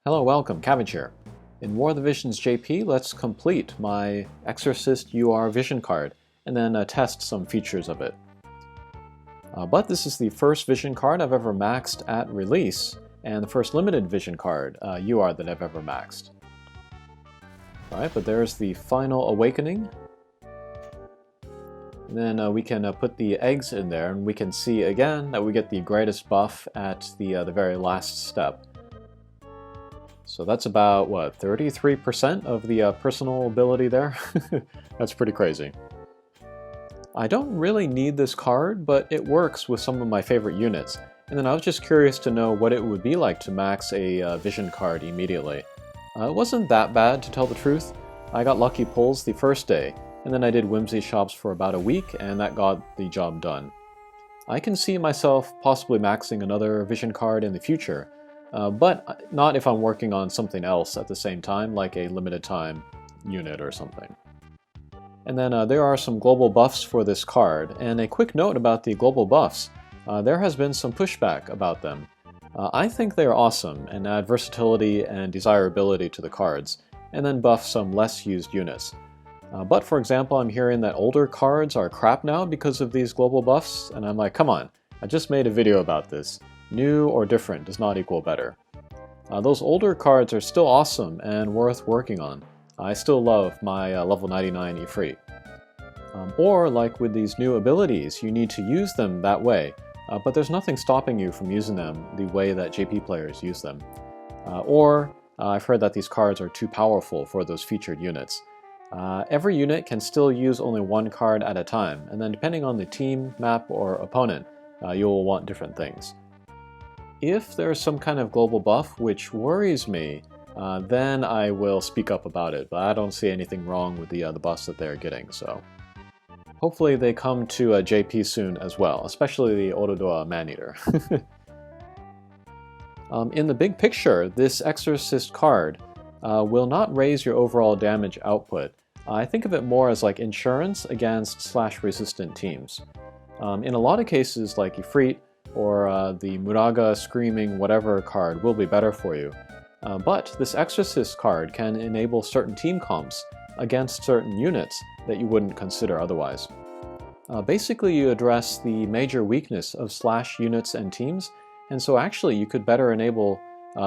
Hello, welcome, Cabbage here. In War of the Visions JP, let's complete my Exorcist UR vision card, and then test some features of it. But this is the first vision card I've ever maxed at release, and the first limited vision card, UR, that I've ever maxed. Alright, but there's the final awakening. And then we can put the eggs in there, and we can see again that we get the greatest buff at the very last step. So that's about, what, 33% of the personal ability there? That's pretty crazy. I don't really need this card, but it works with some of my favorite units. And then I was just curious to know what it would be like to max a vision card immediately. It wasn't that bad, to tell the truth. I got lucky pulls the first day, and then I did whimsy shops for about a week, and that got the job done. I can see myself possibly maxing another vision card in the future, but not if I'm working on something else at the same time, like a limited time unit or something. And then there are some global buffs for this card, and a quick note about the global buffs. There has been some pushback about them. I think they are awesome and add versatility and desirability to the cards, and then buff some less used units. But for example, I'm hearing that older cards are crap now because of these global buffs, and I'm like, come on, I just made a video about this. New or different does not equal better. Those older cards are still awesome and worth working on. I still love my level 99 Ifrit. Or like with these new abilities, you need to use them that way, but there's nothing stopping you from using them the way that JP players use them. Or I've heard that these cards are too powerful for those featured units. Every unit can still use only one card at a time, and then depending on the team, map, or opponent, you'll want different things. If there's some kind of global buff which worries me, then I will speak up about it, but I don't see anything wrong with the buffs that they're getting, so. Hopefully they come to JP soon as well, especially the Orodoa Maneater. In the big picture, this Exorcist card will not raise your overall damage output. I think of it more as like insurance against slash-resistant teams. In a lot of cases, like Ifrit, or the Muraga Screaming Whatever card will be better for you. But this Exorcist card can enable certain team comps against certain units that you wouldn't consider otherwise. Basically, you address the major weakness of slash units and teams, and so actually you could better enable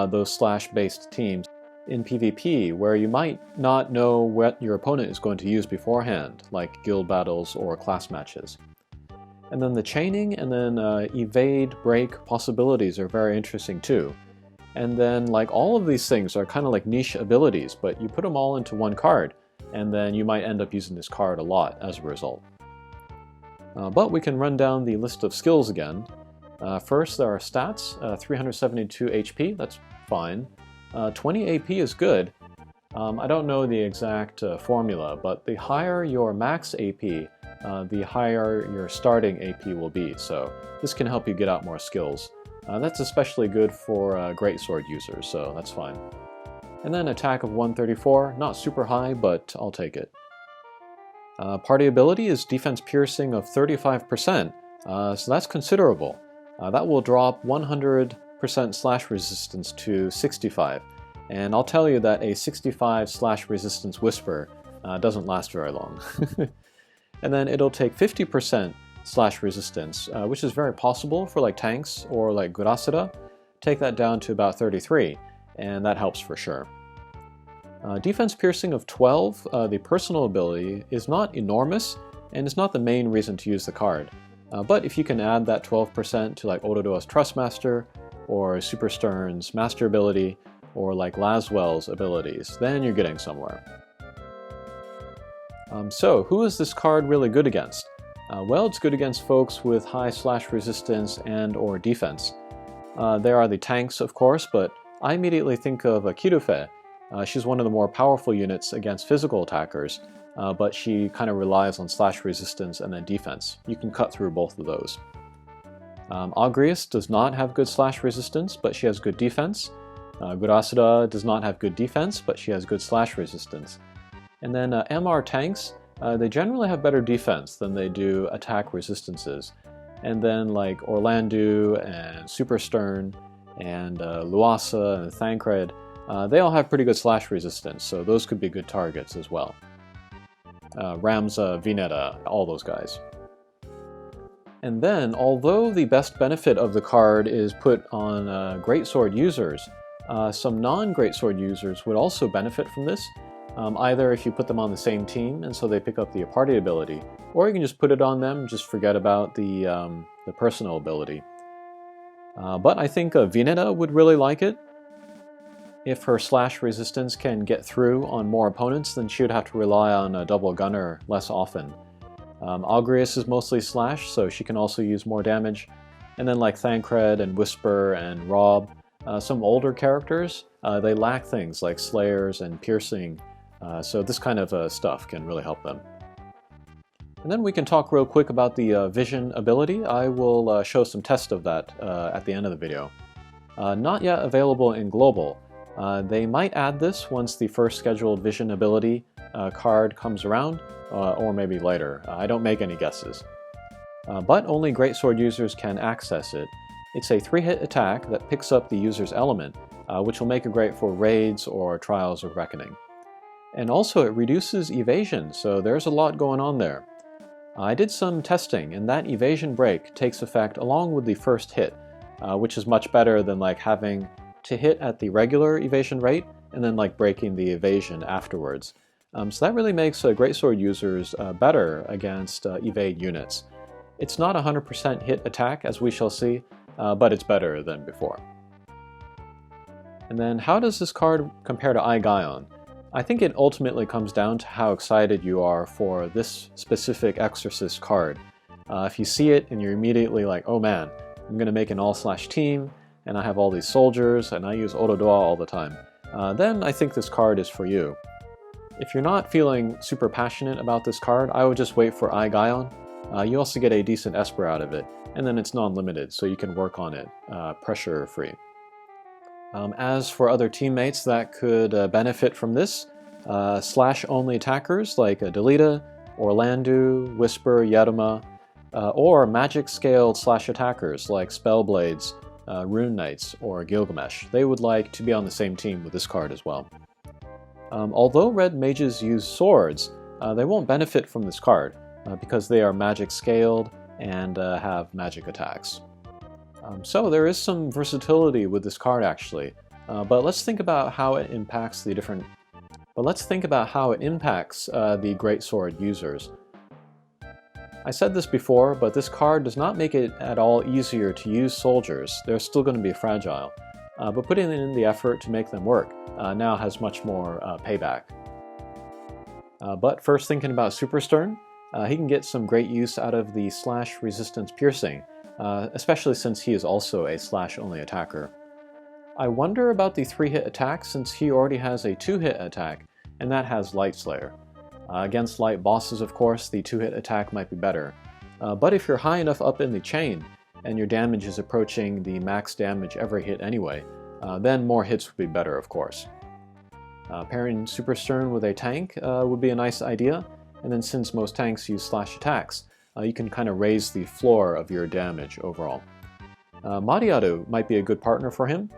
those slash-based teams in PvP, where you might not know what your opponent is going to use beforehand, like guild battles or class matches. And then the chaining and then evade, break possibilities are very interesting too. And then like all of these things are kind of like niche abilities, but you put them all into one card, and then you might end up using this card a lot as a result. But we can run down the list of skills again. First, there are stats, 372 HP, that's fine. 20 AP is good. I don't know the exact formula, but the higher your max AP, the higher your starting AP will be, so this can help you get out more skills. That's especially good for greatsword users, so that's fine. And then attack of 134, not super high, but I'll take it. Party ability is defense piercing of 35%, so that's considerable. That will drop 100% slash resistance to 65, and I'll tell you that a 65 slash resistance whisper doesn't last very long. And then it'll take 50% slash resistance, which is very possible for like tanks or like Gurasura. Take that down to about 33, and that helps for sure. Defense piercing of 12, the personal ability, is not enormous, and is not the main reason to use the card. But if you can add that 12% to like Orodoa's Trustmaster, or Super Stern's Master ability, or like Laswell's abilities, then you're getting somewhere. So, who is this card really good against? Well, it's good against folks with high slash resistance and or defense. There are the tanks, of course, but I immediately think of Kirufe. She's one of the more powerful units against physical attackers, but she kind of relies on slash resistance and then defense. You can cut through both of those. Agrius does not have good slash resistance, but she has good defense. Gurasura does not have good defense, but she has good slash resistance. And then MR tanks, they generally have better defense than they do attack resistances. And then like Orlandu and Super Stern and Luasa and Thancred, they all have pretty good slash resistance, so those could be good targets as well. Ramza, Vineta, all those guys. And then, although the best benefit of the card is put on Greatsword users, some non-Greatsword users would also benefit from this, either if you put them on the same team and so they pick up the party ability, or you can just put it on them, just forget about the personal ability. But I think Vineta would really like it. If her slash resistance can get through on more opponents, then she would have to rely on a double gunner less often. Algrius is mostly slash, so she can also use more damage. And then like Thancred and Whisper and Rob, some older characters, they lack things like Slayers and Piercing, so this kind of stuff can really help them. And then we can talk real quick about the Vision ability. I will show some tests of that at the end of the video. Not yet available in Global. They might add this once the first scheduled Vision ability card comes around, or maybe later. I don't make any guesses. But only Greatsword users can access it. It's a 3-hit attack that picks up the user's element, which will make it great for raids or Trials of Reckoning. And also it reduces evasion, so there's a lot going on there. I did some testing, and that evasion break takes effect along with the first hit, which is much better than like having to hit at the regular evasion rate and then like breaking the evasion afterwards. So that really makes Greatsword users better against evade units. It's not a 100% hit attack, as we shall see, but it's better than before. And then how does this card compare to Aigaion? I think it ultimately comes down to how excited you are for this specific Exorcist card. If you see it and you're immediately like, oh man, I'm going to make an all-slash team, and I have all these soldiers, and I use Orodoa all the time, then I think this card is for you. If you're not feeling super passionate about this card, I would just wait for Aigaion. You also get a decent Esper out of it, and then it's non-limited, so you can work on it pressure-free. As for other teammates that could benefit from this, slash-only attackers like Delita, Orlandu, Whisper, Yaruma, or magic-scaled slash attackers like Spellblades, Rune Knights, or Gilgamesh. They would like to be on the same team with this card as well. Although red mages use swords, they won't benefit from this card because they are magic-scaled and have magic attacks. So there is some versatility with this card actually, but let's think about how it impacts the Greatsword users. I said this before, but this card does not make it at all easier to use soldiers. They're still going to be fragile, but putting in the effort to make them work now has much more payback. But first, thinking about Super Stern, he can get some great use out of the slash resistance piercing, especially since he is also a slash-only attacker. I wonder about the 3-hit attack since he already has a 2-hit attack, and that has Light Slayer. Against light bosses, of course, the 2-hit attack might be better. But if you're high enough up in the chain, and your damage is approaching the max damage every hit anyway, then more hits would be better, of course. Pairing Super Stern with a tank would be a nice idea, and then since most tanks use slash attacks, you can kind of raise the floor of your damage overall. Mariaru might be a good partner for him,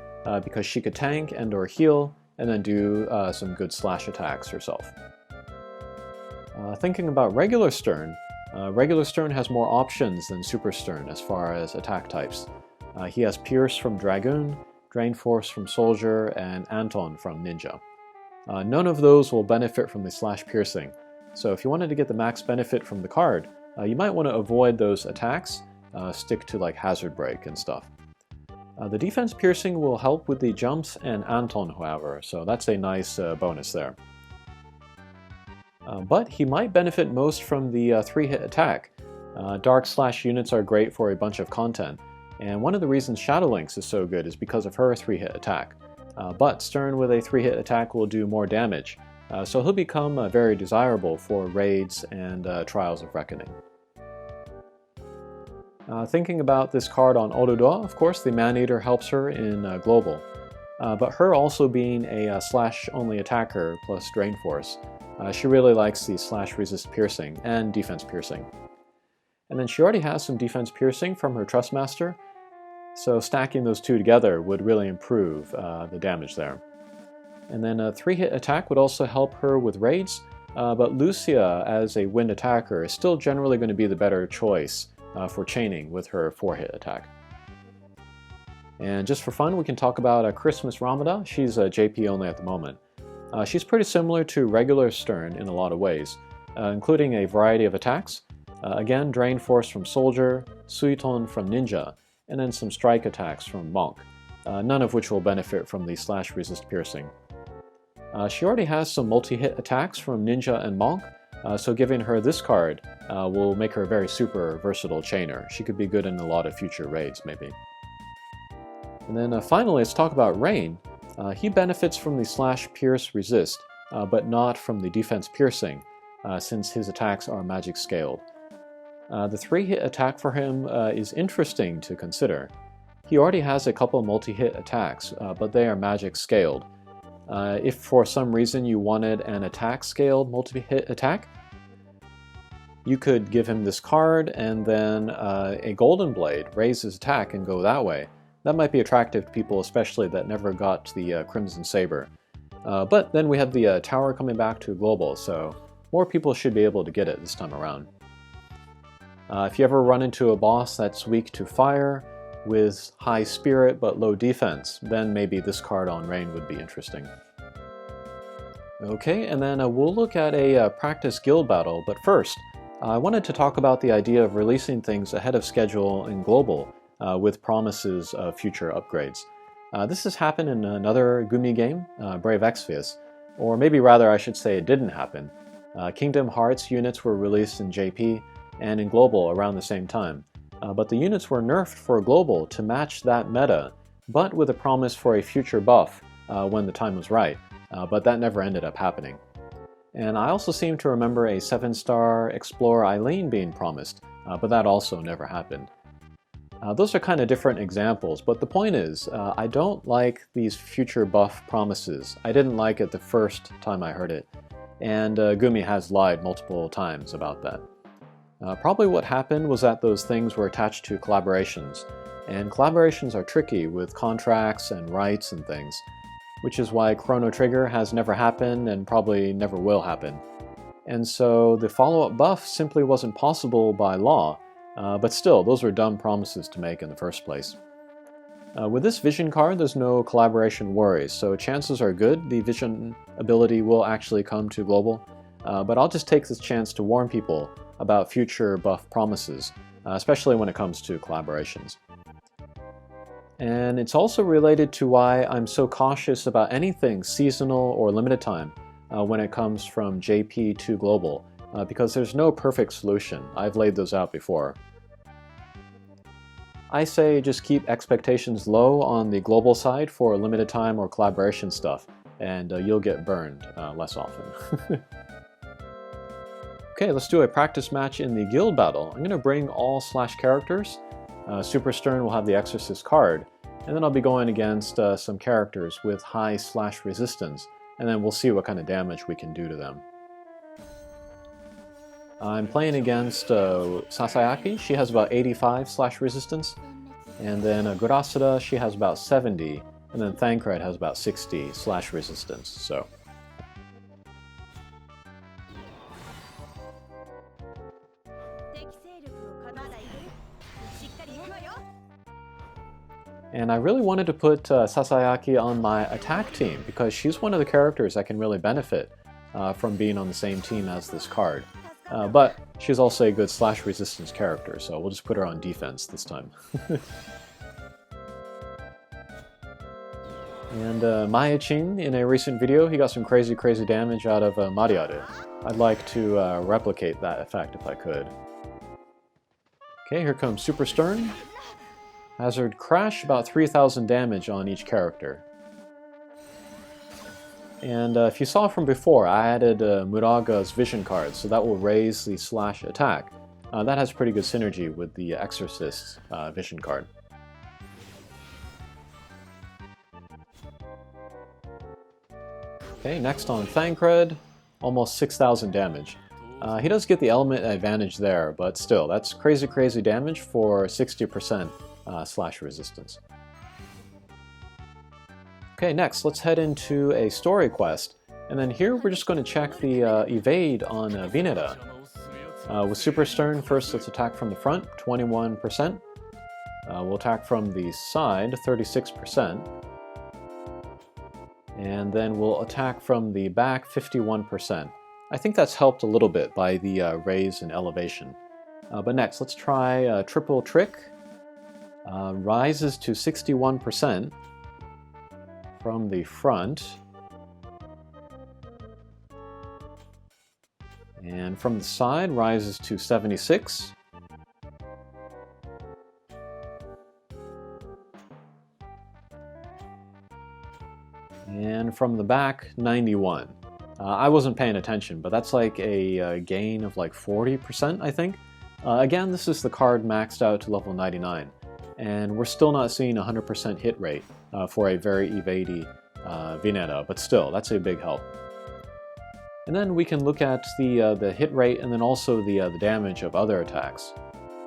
because she could tank and or heal, and then do some good slash attacks herself. Thinking about regular Stern has more options than Super Stern as far as attack types. He has Pierce from Dragoon, Drain Force from Soldier, and Anton from Ninja. None of those will benefit from the slash piercing, so if you wanted to get the max benefit from the card, you might want to avoid those attacks, stick to like Hazard Break and stuff. The defense piercing will help with the jumps and Anton, however, so that's a nice bonus there. But he might benefit most from the 3-hit attack. Dark slash units are great for a bunch of content, and one of the reasons Shadowlynx is so good is because of her 3-hit attack. But Stern with a 3-hit attack will do more damage, so he'll become very desirable for raids and Trials of Reckoning. Thinking about this card on Orodoa, of course, the Man-Eater helps her in Global. But her also being a slash-only attacker plus Drain Force, she really likes the slash resist piercing and defense piercing. And then she already has some defense piercing from her Trustmaster, so stacking those two together would really improve the damage there. And then a 3-hit attack would also help her with raids, but Lucia as a wind attacker is still generally going to be the better choice for chaining with her 4-hit attack. And just for fun, we can talk about Christmas Ramada. She's JP only at the moment. She's pretty similar to regular Stern in a lot of ways, including a variety of attacks. Again, Drain Force from Soldier, Suiton from Ninja, and then some strike attacks from Monk, none of which will benefit from the slash resist piercing. She already has some multi-hit attacks from Ninja and Monk, so giving her this card will make her a very super versatile chainer. She could be good in a lot of future raids, maybe. And then finally, let's talk about Rain. He benefits from the slash pierce resist, but not from the defense piercing, since his attacks are magic scaled. The 3-hit attack for him is interesting to consider. He already has a couple multi-hit attacks, but they are magic scaled. If for some reason you wanted an attack scaled multi-hit attack, you could give him this card and then a Golden Blade, raise his attack and go that way. That might be attractive to people, especially that never got the Crimson Saber. But then we have the Tower coming back to Global, so more people should be able to get it this time around. If you ever run into a boss that's weak to fire, with high spirit but low defense, then maybe this card on Rain would be interesting. Okay, and then we'll look at a practice guild battle, but first, I wanted to talk about the idea of releasing things ahead of schedule in Global with promises of future upgrades. This has happened in another Gumi game, Brave Exvius, or maybe rather I should say it didn't happen. Kingdom Hearts units were released in JP and in Global around the same time. But the units were nerfed for Global to match that meta, but with a promise for a future buff when the time was right, but that never ended up happening. And I also seem to remember a 7-star Explorer Eileen being promised, but that also never happened. Those are kind of different examples, but the point is, I don't like these future buff promises. I didn't like it the first time I heard it, and Gumi has lied multiple times about that. Probably what happened was that those things were attached to collaborations, and collaborations are tricky with contracts and rights and things, which is why Chrono Trigger has never happened and probably never will happen. And so the follow-up buff simply wasn't possible by law, but still, those were dumb promises to make in the first place. With this Vision card, there's no collaboration worries, so chances are good the Vision ability will actually come to Global, but I'll just take this chance to warn people about future buff promises, especially when it comes to collaborations. And it's also related to why I'm so cautious about anything seasonal or limited time when it comes from JP to Global, because there's no perfect solution. I've laid those out before. I say just keep expectations low on the Global side for limited time or collaboration stuff, and you'll get burned less often. Okay, let's do a practice match in the guild battle. I'm going to bring all slash characters. Super Stern will have the Exorcist card, and then I'll be going against some characters with high slash resistance, and then we'll see what kind of damage we can do to them. I'm playing against Sasayaki. She has about 85 slash resistance, and then Gurasada, she has about 70, and then Thancred has about 60 slash resistance. So. And I really wanted to put Sasayaki on my attack team because she's one of the characters that can really benefit from being on the same team as this card. But she's also a good slash resistance character, so we'll just put her on defense this time. And Mayachin, in a recent video, he got some crazy damage out of Mariaru. I'd like to replicate that effect if I could. Okay, here comes Super Stern. Hazard Crash, about 3,000 damage on each character. And if you saw from before, I added Muraga's Vision card, so that will raise the slash attack. That has pretty good synergy with the Exorcist Vision card. Okay, next on Thancred, almost 6,000 damage. He does get the element advantage there, but still, that's crazy damage for 60% slash resistance. Okay, next let's head into a story quest. And then here we're just going to check the evade on Vineta. With Super Stern, first let's attack from the front, 21%. We'll attack from the side, 36%. And then we'll attack from the back, 51%. I think that's helped a little bit by the raise in elevation. But next, let's try Triple Trick. Rises to 61% from the front. And from the side, rises to 76. And from the back, 91. I wasn't paying attention, but that's like a gain of like 40%, I think. Again, this is the card maxed out to level 99, and we're still not seeing 100% hit rate for a very evadey Vineta, but still, that's a big help. And then we can look at the hit rate and then also the damage of other attacks.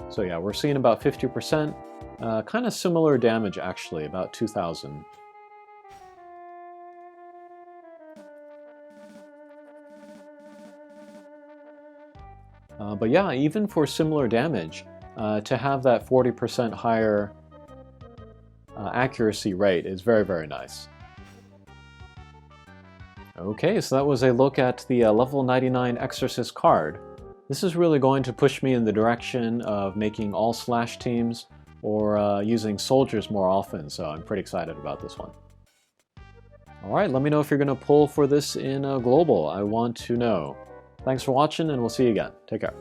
So yeah, we're seeing about 50%, kind of similar damage actually, about 2,000. But yeah, even for similar damage, to have that 40% higher accuracy rate is very, very nice. Okay, so that was a look at the level 99 Exorcist card. This is really going to push me in the direction of making all slash teams or using soldiers more often, so I'm pretty excited about this one. Alright, let me know if you're going to pull for this in global. I want to know. Thanks for watching, and we'll see you again. Take care.